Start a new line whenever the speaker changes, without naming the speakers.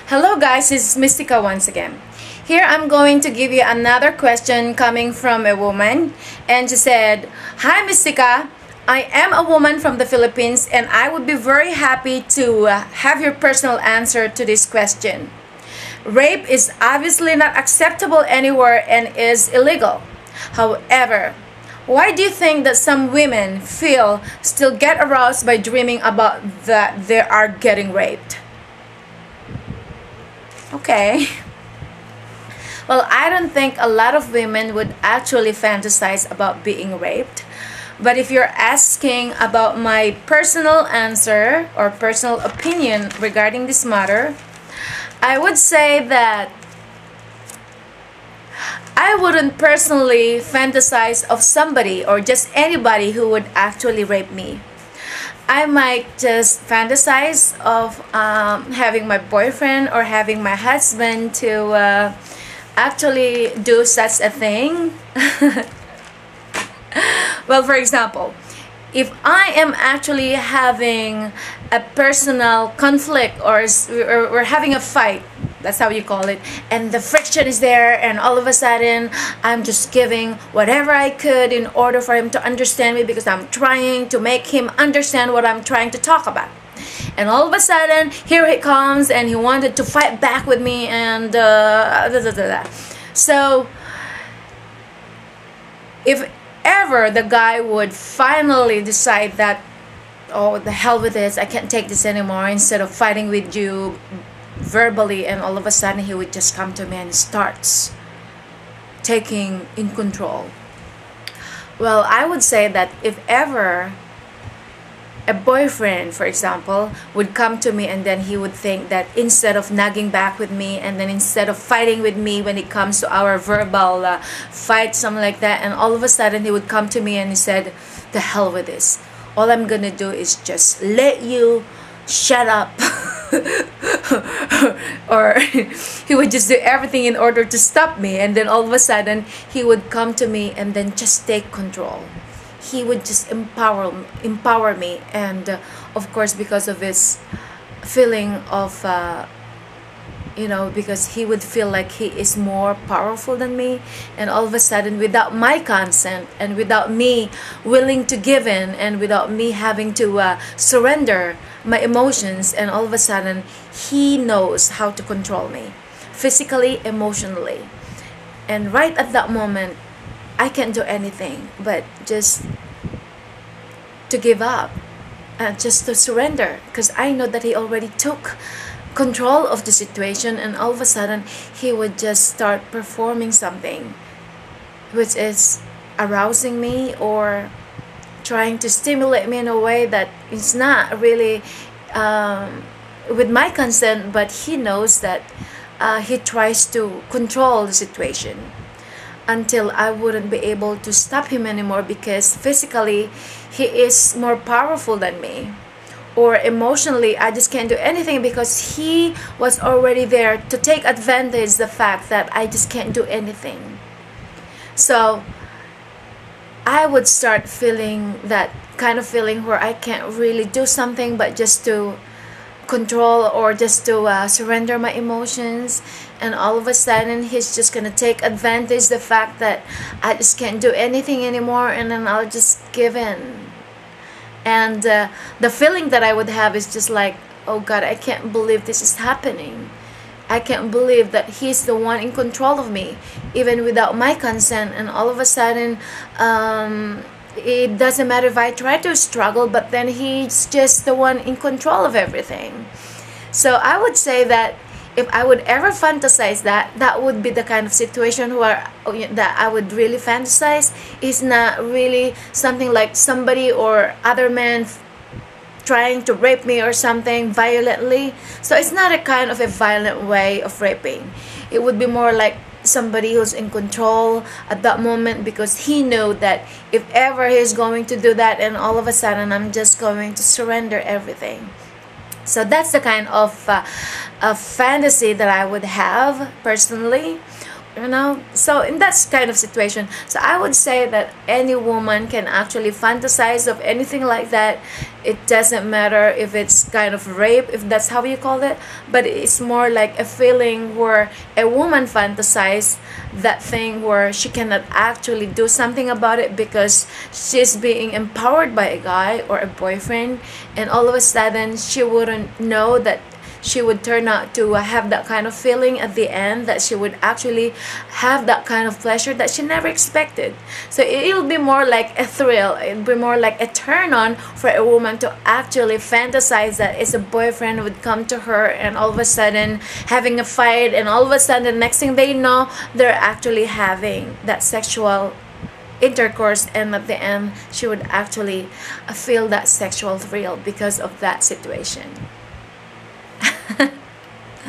Hello guys, it's Mystica once again. Here I'm going to give you another question coming from a woman, and she said, "Hi Mystica, I am a woman from the Philippines and I would be very happy to have your personal answer to this question. Rape is obviously not acceptable anywhere and is illegal. However, why do you think that some women still get aroused by dreaming about that they are getting raped?" Okay. Well, I don't think a lot of women would actually fantasize about being raped. But if you're asking about my personal answer or personal opinion regarding this matter, I would say that I wouldn't personally fantasize of somebody or just anybody who would actually rape me. I might just fantasize of having my boyfriend or having my husband to actually do such a thing. Well, for example, if I am actually having a personal conflict or we're having a fight, that's how you call it, and the friction is there, and all of a sudden I'm just giving whatever I could in order for him to understand me, because I'm trying to make him understand what I'm trying to talk about. And all of a sudden here he comes and he wanted to fight back with me, and so if ever the guy would finally decide that, oh, the hell with this, I can't take this anymore, instead of fighting with you verbally, and all of a sudden he would just come to me and starts taking in control. Well, I would say that if ever a boyfriend, for example, would come to me and then he would think that instead of nagging back with me, and then instead of fighting with me when it comes to our verbal fight, something like that, and all of a sudden he would come to me and he said, the hell with this, all I'm gonna do is just let you shut up. Or he would just do everything in order to stop me, and then all of a sudden he would come to me and then just take control. He would just empower me, and of course, because of his feeling of because he would feel like he is more powerful than me, and all of a sudden, without my consent and without me willing to give in, and without me having to surrender my emotions, and all of a sudden he knows how to control me physically, emotionally, and right at that moment I can't do anything but just to give up and just to surrender, because I know that he already took control of the situation, and all of a sudden he would just start performing something which is arousing me or trying to stimulate me in a way that is not really with my consent, but he knows that he tries to control the situation until I wouldn't be able to stop him anymore, because physically he is more powerful than me, or emotionally I just can't do anything because he was already there to take advantage of the fact that I just can't do anything. So I would start feeling that kind of feeling where I can't really do something but just to control or just to surrender my emotions, and all of a sudden he's just gonna take advantage of the fact that I just can't do anything anymore, and then I'll just give in. And the feeling that I would have is just like, oh God, I can't believe this is happening. I can't believe that he's the one in control of me, even without my consent, and all of a sudden it doesn't matter if I try to struggle, but then he's just the one in control of everything. So I would say that if I would ever fantasize that, that would be the kind of situation where that I would really fantasize. It's not really something like somebody or other man trying to rape me or something violently. So it's not a kind of a violent way of raping. It would be more like somebody who's in control at that moment, because he knows that if ever he's going to do that, and all of a sudden I'm just going to surrender everything. So that's the kind of fantasy that I would have personally. So in that kind of situation, so I would say that any woman can actually fantasize of anything like that. It doesn't matter if it's kind of rape, if that's how you call it, but it's more like a feeling where a woman fantasize that thing where she cannot actually do something about it because she's being empowered by a guy or a boyfriend, and all of a sudden she wouldn't know that she would turn out to have that kind of feeling at the end, that she would actually have that kind of pleasure that she never expected. So it'll be more like a thrill, it'll be more like a turn on for a woman to actually fantasize that it's a boyfriend would come to her and all of a sudden having a fight, and all of a sudden the next thing they know they're actually having that sexual intercourse, and at the end she would actually feel that sexual thrill because of that situation.